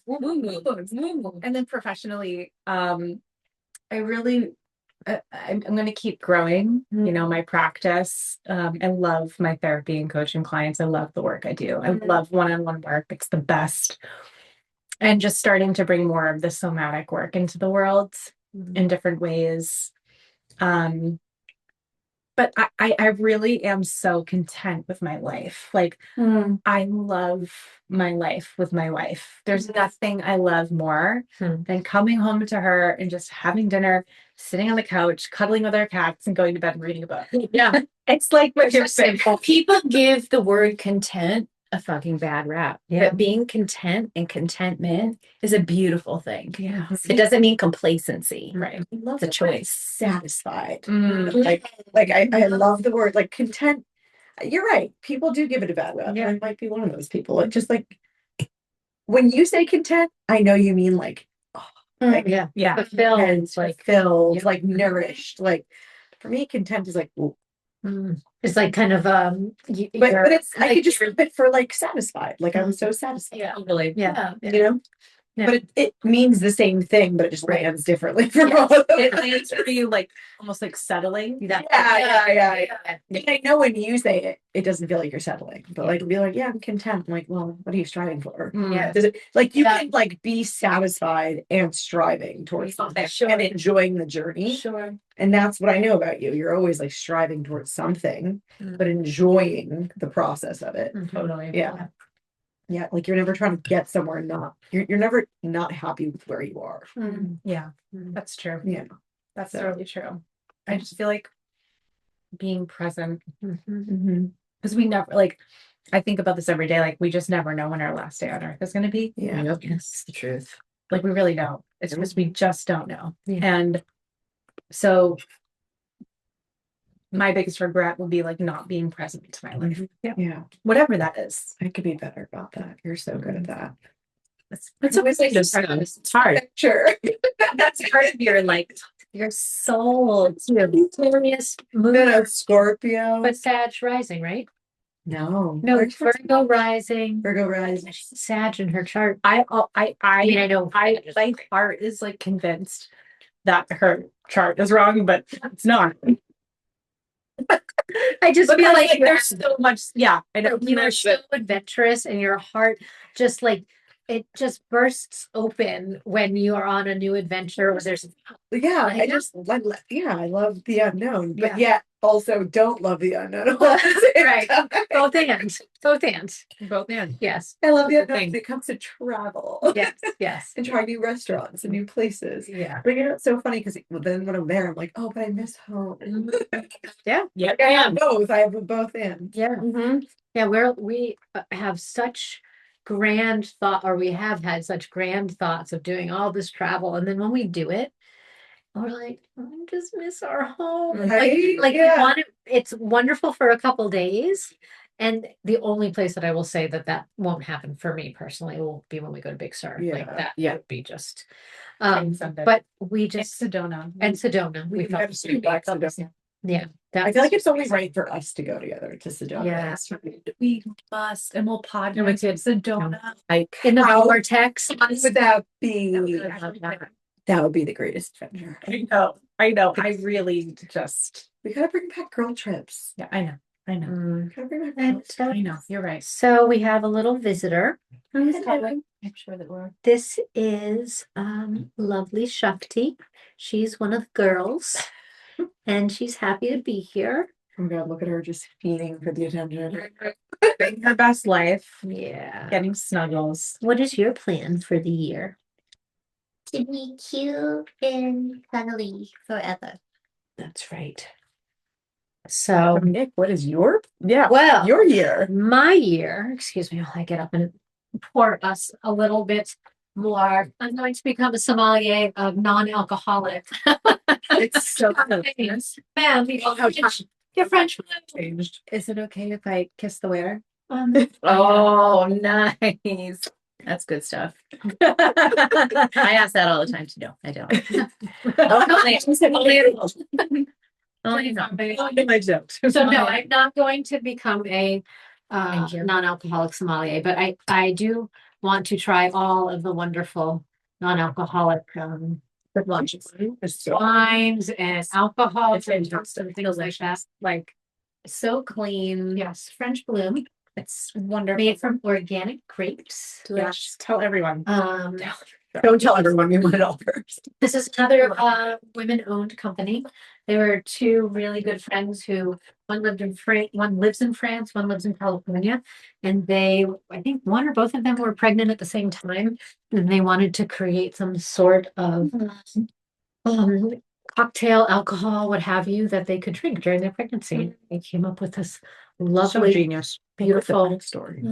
And then professionally, I really, I'm going to keep growing, my practice. I love my therapy and coaching clients. I love the work I do. I love one-on-one work. It's the best. And just starting to bring more of the somatic work into the world in different ways. But I really am so content with my life. Like, I love my life with my wife. There's nothing I love more than coming home to her and just having dinner, sitting on the couch, cuddling with our cats, and going to bed and reading a book. Yeah. It's like what you're So saying. people give the word content a fucking bad rap. Yeah. But being content and contentment is a beautiful thing. Yeah. It doesn't mean complacency. Right. I love It's a the choice. word satisfied. Mm. Like I love the word like content. You're right. People do give it a bad rap. Yeah. I might be one of those people. It just like when you say content, I know you mean like Yeah. Yeah. Fulfilled. and Like, filled, like nourished. Like for me, content is like, ooh. it's like kind of But it's I could just flip it for like satisfied. Like I'm so satisfied. Yeah. Totally. Yeah. You know? Yeah. But it means the same thing, but it just Right. lands differently for all of them. It lands for you like almost like settling. Yeah. Yeah. I know when you say it, it doesn't feel like you're settling, but like be like, yeah, I'm content. I'm like, well, what are you striving for? Yeah. Does it like you Yeah. can like be satisfied and striving towards something Sure. and enjoying the journey? Sure. And that's what I know about you. You're always like striving towards something, but enjoying the process of it. Totally. Yeah. Yeah, like you're never trying to get somewhere not you're never not happy with where you are. Yeah. That's true. Yeah. That's So- totally true. I just feel like being present Mm-hmm. because we never like I think about this every day. Like we just never know when our last day on earth is going to be. Yeah. Yep. It's the truth. Like we really don't. It's just we just don't know. Yeah. And so my biggest regret will be like not being present to my life, Yeah. whatever that is. I could be better about that. You're so good at that. It's always like it's hard. Sure. That's part of your like your soul too. Mysterious moon, No, Scorpio. but Sag rising, right? No. No, it's Virgo rising. Virgo rising. Sag in her chart. I mean, I know. my heart is like convinced that her chart is wrong, but it's not. I just But feel like, like there's so much. Yeah, I know. you are so adventurous, and your heart just like it just bursts open when you are on a new adventure. Or there's Yeah, I I love the unknown, but Yeah. yet also don't love the unknown. all at the same Right. time. both ends, both ends. both ends. Yes, I love the the unknown thing. when it comes to travel. yes. And try new restaurants and new places. Yeah. But it's so funny because then when I'm there, I'm like, oh, but I miss home. Yeah. Yeah, I have both. I have both ends. Yeah. Mm-hmm. Yeah, we have such grand thought, or we have had such grand thoughts of doing all this travel. And then when we do it, we're like, I just miss our home. Right? Like Yeah. we want it, it's wonderful for a couple days. And the only place that I will say that won't happen for me personally will be when we go to Big Sur. Like Yeah. that Yeah. would be just, Sunday. but we It's just, Sedona. and Sedona, we We felt, have to back to Sedona. yeah. I feel like it's only right for us to go together to Sedona. Yeah. We must, and we'll No, we podcast could. in Sedona. Like, In the How vortex. would that be? Yeah. That would be the greatest adventure. I know. I really just, We gotta bring back girl trips. yeah, I know. Mm. Gotta bring back And girl so, I know. You're right. so we have a little visitor. I'm Hello. sure that we're. This is lovely Shakti. She's one of the girls, and she's happy to be here. Oh my God, look at her just fiending for the attention. Living her best life, Yeah. getting snuggles. What is your plan for the year? To be cute and cuddly forever. That's right. So, Nick, what is your well, your year? my year, excuse me while I get up and pour us a little bit more. I'm going to become a sommelier of non-alcoholic. It's so Man, your French. changed. Is it okay if I kiss the waiter? Oh, nice. That's good stuff. I ask that all the time too. No, I don't. Only My jokes. So no, I'm not going to become a Thank you. non-alcoholic sommelier, but I do want to try all of the wonderful non-alcoholic wines and alcohol It's fantastic. and things like that. Like so clean. Yes, French bloom. It's Wonderful. made from organic grapes. Yes, tell everyone. Don't tell everyone we want it all first. This is another women-owned company. There were two really good friends who one lived in France, one lives in France, one lives in California, and they, I think one or both of them were pregnant at the same time, and they wanted to create some sort of cocktail, alcohol, what have you, that they could drink during their pregnancy. They came up with this So lovely, genius. beautiful, story.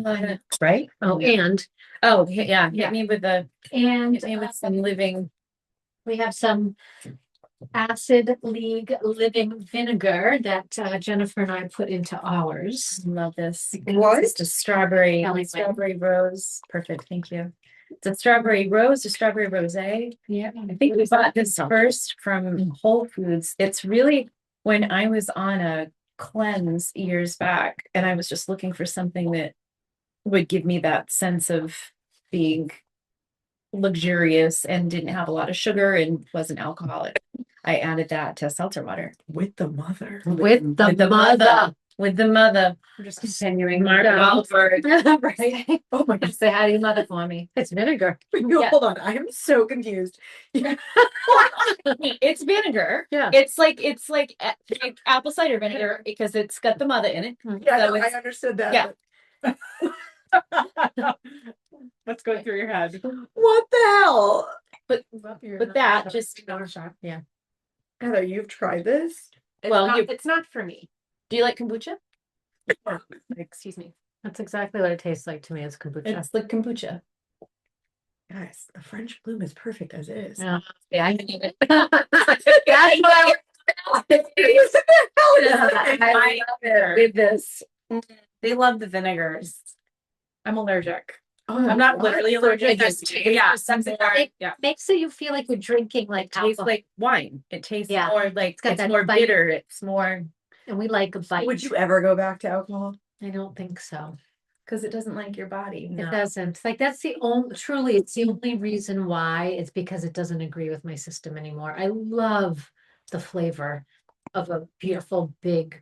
right? Oh, and Oh, yeah. Yeah. Hit me with the. and Hit me with some living. we have some acid league living vinegar that Jennifer and I put into ours. Love this. What? It's a strawberry, Kelly went. strawberry rose. Perfect. Thank you. It's a strawberry rose, a strawberry rosé. Yeah. I think we bought this first from Whole Foods. It's really when I was on a cleanse years back, and I was just looking for something that would give me that sense of being luxurious and didn't have a lot of sugar and wasn't alcoholic. I added that to seltzer water. With the mother. With the the mother. mother. With the mother. I'm just continuing. Mark Wahlberg. Right. Oh my God. Say hi to your mother for me. It's vinegar. Yeah. Hold on. I am so confused. It's vinegar. Yeah. It's like apple cider vinegar because it's got the mother in it. Yeah, So no, I it's- understood that. yeah. What's going through your head? What the hell? But that just Yeah. Heather, you've tried this? Well, It's not for me. do you like kombucha? Excuse me. That's exactly what it tastes like to me as kombucha. It's like kombucha. Yes, the French bloom is perfect as is. Yeah. Yeah, I need it. That's what I love it. with this. They love the vinegars. I'm allergic. Oh, I'm not what? literally allergic. Yeah, something. It Yeah. makes it you feel like you're drinking like It tastes alcohol. like wine. It tastes Yeah. more like got it's that more bite. bitter. It's more And we like a bite. Would you ever go back to alcohol? I don't think so. because it doesn't like your body. It doesn't. Like that's the only, truly, it's the only reason why. It's because it doesn't agree with my system anymore. I love the flavor of a beautiful big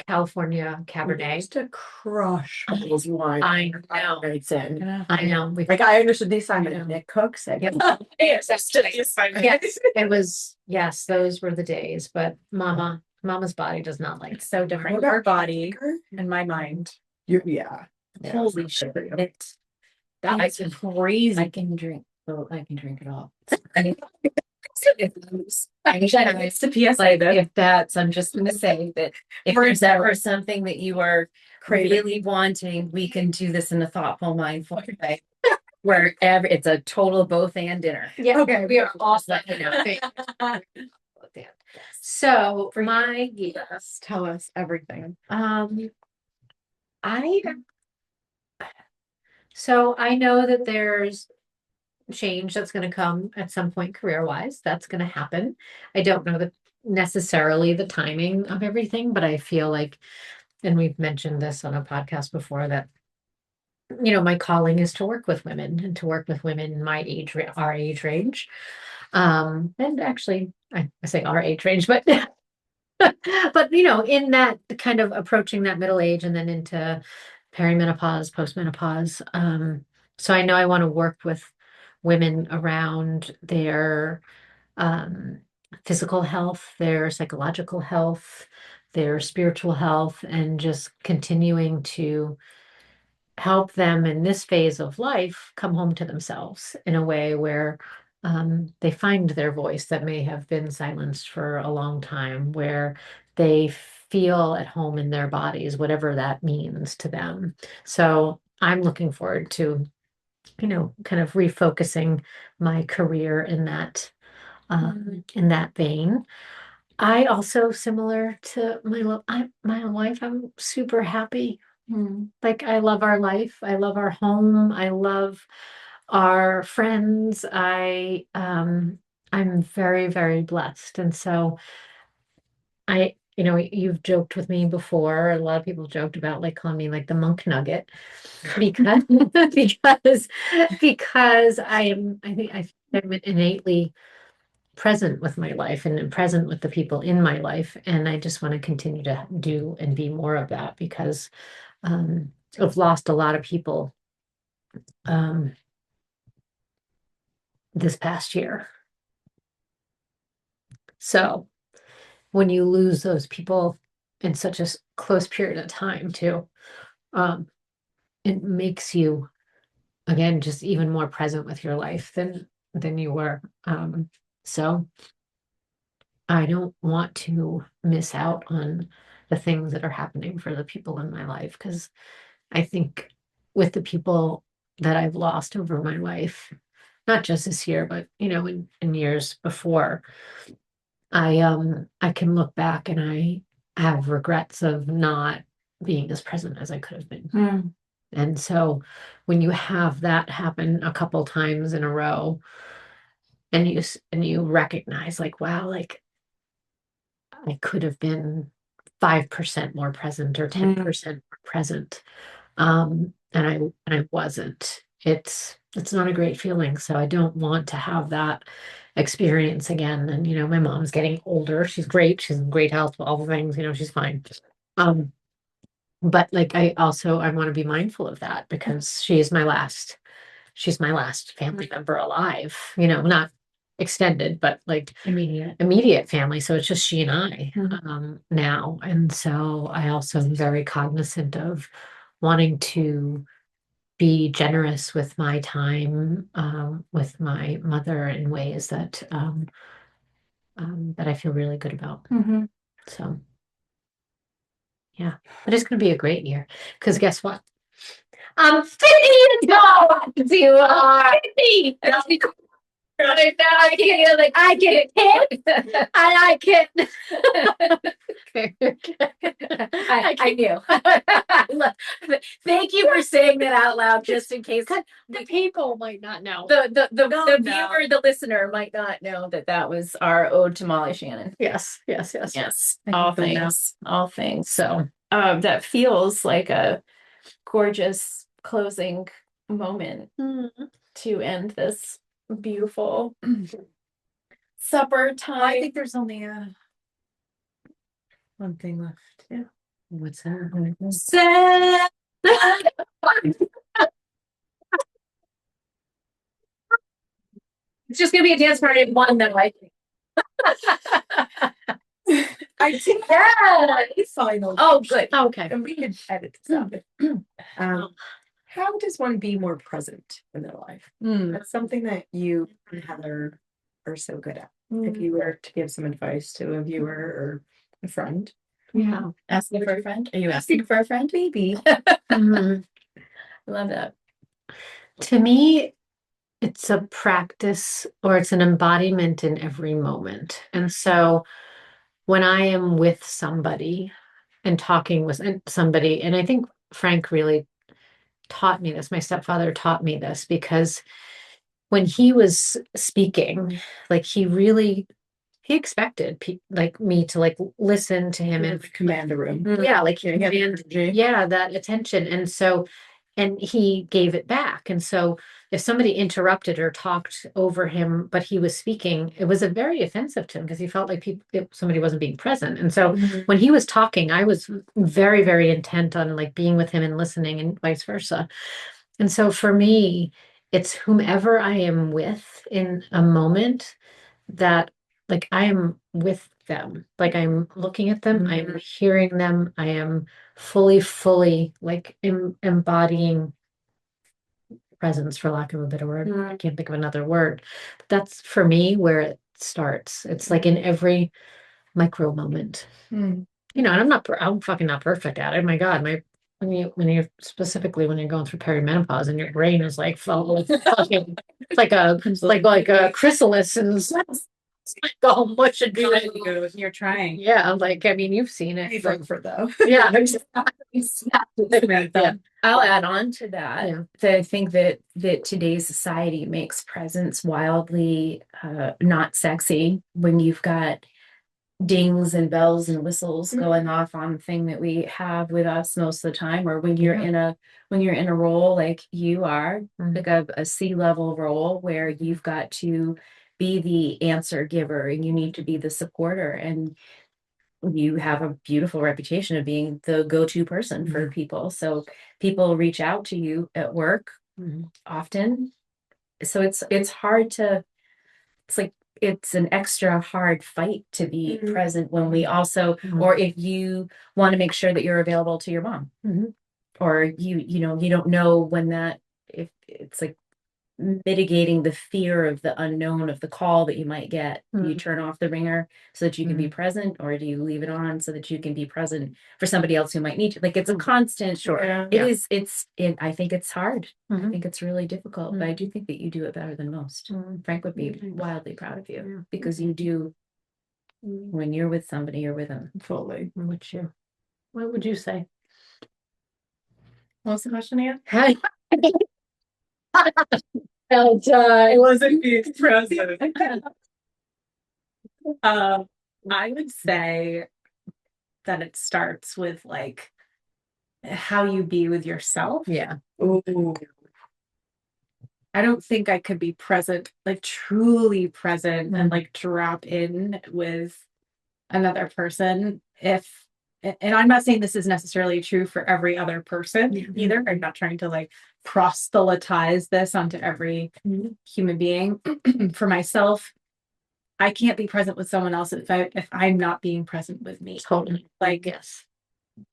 California Cabernet. Used to crush bottles of wine. I know. Nights in. I know. We, Like I understood the assignment I of know. Nick cooks. I Yep. Yes, yes, it was, yes, those were the days, but mama's body does not like It's so different. What Our about body sugar? and my mind. Yeah. Holy shit! it. That's It's crazy. I can drink. Well, I can drink it all. It's the PSA. If that's, I'm just gonna say that if there's ever something that you are really wanting, we can do this in a thoughtful, mindful way. Wherever it's a total both and dinner. Yeah, Okay. we are all set. So For my Yes, tell us everything. I so I know that there's change that's going to come at some point career wise. That's going to happen. I don't know necessarily the timing of everything, but I feel like, and we've mentioned this on a podcast before, that my calling is to work with women and to work with women in my our age range. And actually, I say our age range, but but in that kind of approaching that middle age and then into perimenopause, postmenopause. So I know I want to work with women around their um, physical health, their psychological health, their spiritual health, and just continuing to help them in this phase of life come home to themselves in a way where they find their voice that may have been silenced for a long time, where they feel at home in their bodies, whatever that means to them. So I'm looking forward to, kind of refocusing my career in that vein. I also, similar to my wife, I'm super happy. Like I love our life. I love our home. I love our friends. I'm very, very blessed. And so you've joked with me before. A lot of people joked about like calling me like the monk nugget because because I'm innately present with my life and present with the people in my life. And I just want to continue to do and be more of that because I've lost a lot of people um, this past year. So when you lose those people in such a close period of time too, um, it makes you again just even more present with your life than you were. So I don't want to miss out on the things that are happening for the people in my life because I think with the people that I've lost over my life, not just this year, but in years before, I can look back and I have regrets of not being as present as I could have been. And so when you have that happen a couple times in a row and you recognize like, wow, like I could have been 5% more present or 10% more present. And I wasn't. It's not a great feeling. So I don't want to have that experience again. And my mom's getting older. She's great. She's in great health, all the things, she's fine. But like I want to be mindful of that because she's my last family member alive, not extended, but like immediate family. So it's just she and I now. And so I also am very cognizant of wanting to be generous with my time with my mother in ways that I feel really good about. So yeah, but it's going to be a great year because guess what? I'm 50 you are 50. I get it, and I can. I knew. Thank you for saying that out loud, just in case The people might not know. the viewer, the listener might not know that was our ode to Molly Shannon. Yes. All things. So that feels like a gorgeous closing moment to end this beautiful supper time. I think there's only one thing left. Yeah. What's that? It's just gonna be a dance party of one though, I think. I think final. Oh, good. Okay. And we could edit this out. How does one be more present in their life? That's something that you and Heather are so good at. If you were to give some advice to a viewer or a friend. Yeah. Asking for a friend? Are you asking for a friend? Maybe. Mhm. Love that. To me, it's a practice or it's an embodiment in every moment. And so when I am with somebody and talking with somebody, and I think Frank really taught me this, my stepfather taught me this because when he was speaking, like he expected like me to like listen to him and command a room. yeah, like Yeah, yeah, that attention. And so, and he gave it back. And so if somebody interrupted or talked over him, but he was speaking, it was a very offensive to him because he felt like somebody wasn't being present. And so when he was talking, I was very, very intent on like being with him and listening and vice versa. And so for me, it's whomever I am with in a moment that like I am with them. Like I'm looking at them, I'm hearing them, I am fully like embodying presence, for lack of a better word. I can't think of another word. But that's for me where it starts. It's like in every micro moment. You know, and I'm fucking not perfect at it. My God, when you specifically when you're going through perimenopause and your brain is like full of fucking it's like a chrysalis and it's like all mush and dry. You're trying. Yeah, like I mean you've seen it. For though. Yeah, exactly. Yeah. I'll add on to that. Yeah. That I think that today's society makes presence wildly not sexy when you've got dings and bells and whistles going off on the thing that we have with us most of the time, or when you're in a role like you are, like a C-level role where you've got to be the answer giver and you need to be the supporter, and you have a beautiful reputation of being the go-to person for people. So people reach out to you at work often. So it's hard to, it's like, it's an extra hard fight to be present when we also, or if you want to make sure that you're available to your mom, or you don't know when that, if it's like mitigating the fear of the unknown of the call that you might get. Do you turn off the ringer so that you can be present, or do you leave it on so that you can be present for somebody else who might need you? Like it's a constant. Sure. I think it's hard. I think it's really difficult, but I do think that you do it better than most. Frank would be wildly proud of you because you do. When you're with somebody, you're with them Fully. What would you say? What was the question again? And, It wasn't being present. I would say that it starts with like how you be with yourself. yeah. Ooh. I don't think I could be present, like truly present and like drop in with another person if, and I'm not saying this is necessarily true for every other person either. I'm not trying to like proselytize this onto every human being. For myself, I can't be present with someone else if I'm not being present with me. Totally. Like Yes.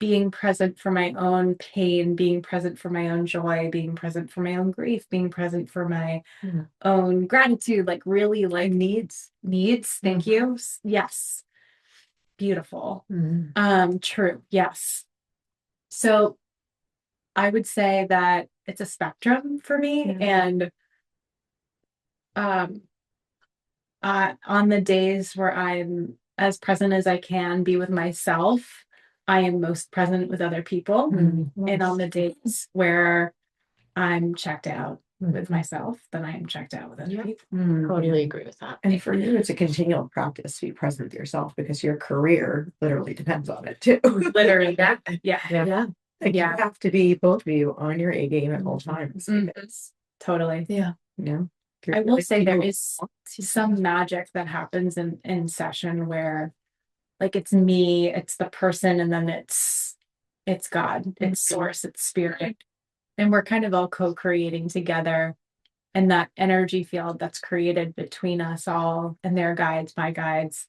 being present for my own pain, being present for my own joy, being present for my own grief, being present for my own gratitude, like really like needs. Thank you. Yes. Beautiful. True. Yes. So I would say that it's a spectrum for me. And on the days where I'm as present as I can be with myself, I am most present with other people. And on the days where I'm checked out with myself, then I am checked out with other people. Totally agree with that. And for you, it's a continual practice to be present with yourself because your career literally depends on it too. Literally. Yeah. Like you have to be, both of you, on your A game at all times. Totally. Yeah. I will say there is some magic that happens in session where like it's me, it's the person, and then it's God, it's source, it's spirit. And we're kind of all co-creating together. And that energy field that's created between us all and their guides, my guides,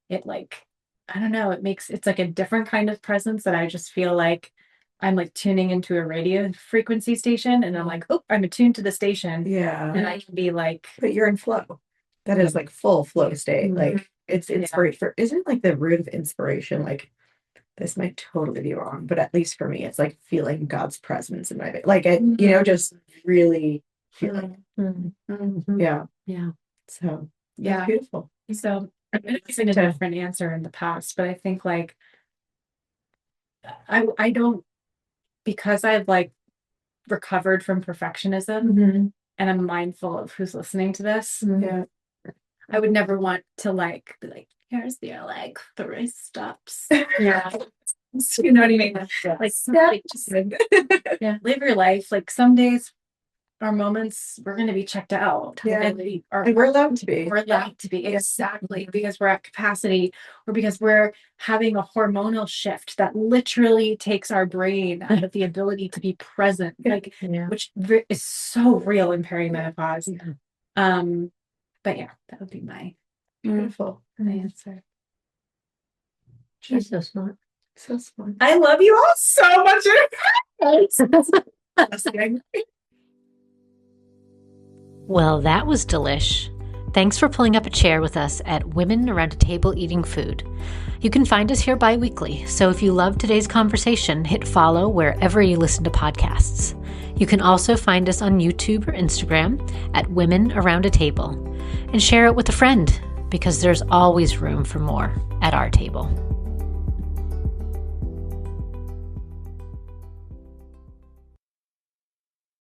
it like, I don't know, it's like a different kind of presence that I just feel like I'm like tuning into a radio frequency station and I'm like, oh, I'm attuned to the station. Yeah. And I can be like, but you're in flow. that is like full flow state. Mhm. Like it's inspiration. Isn't it like the root of inspiration? Like this might totally be wrong, but at least for me, it's like feeling God's presence in my like it, you know, just really feeling. Mhm. Yeah. Yeah. So Yeah. that's beautiful. So I've been using a different answer in the past, but I think like I don't, because I've like recovered from perfectionism and I'm mindful of who's listening to this. Yeah. I would never want to like be like, here's your like 3 steps. Yeah. You know what I mean? Yeah. Like, just live your life. Like some days or moments we're going to be checked out. Yeah. And And we're allowed to be. we're allowed to be, exactly, because we're at capacity or because we're having a hormonal shift that literally takes our brain out of the ability to be present, like Yeah. which is so real in perimenopause. But yeah, that would be my Beautiful. answer. She's so smart. So smart. I love you all so much. Well, that was delish. Thanks for pulling up a chair with us at Women Around a Table Eating Food. You can find us here bi-weekly, so if you loved today's conversation, hit follow wherever you listen to podcasts. You can also find us on YouTube or Instagram at Women Around a Table, and share it with a friend, because there's always room for more at our table.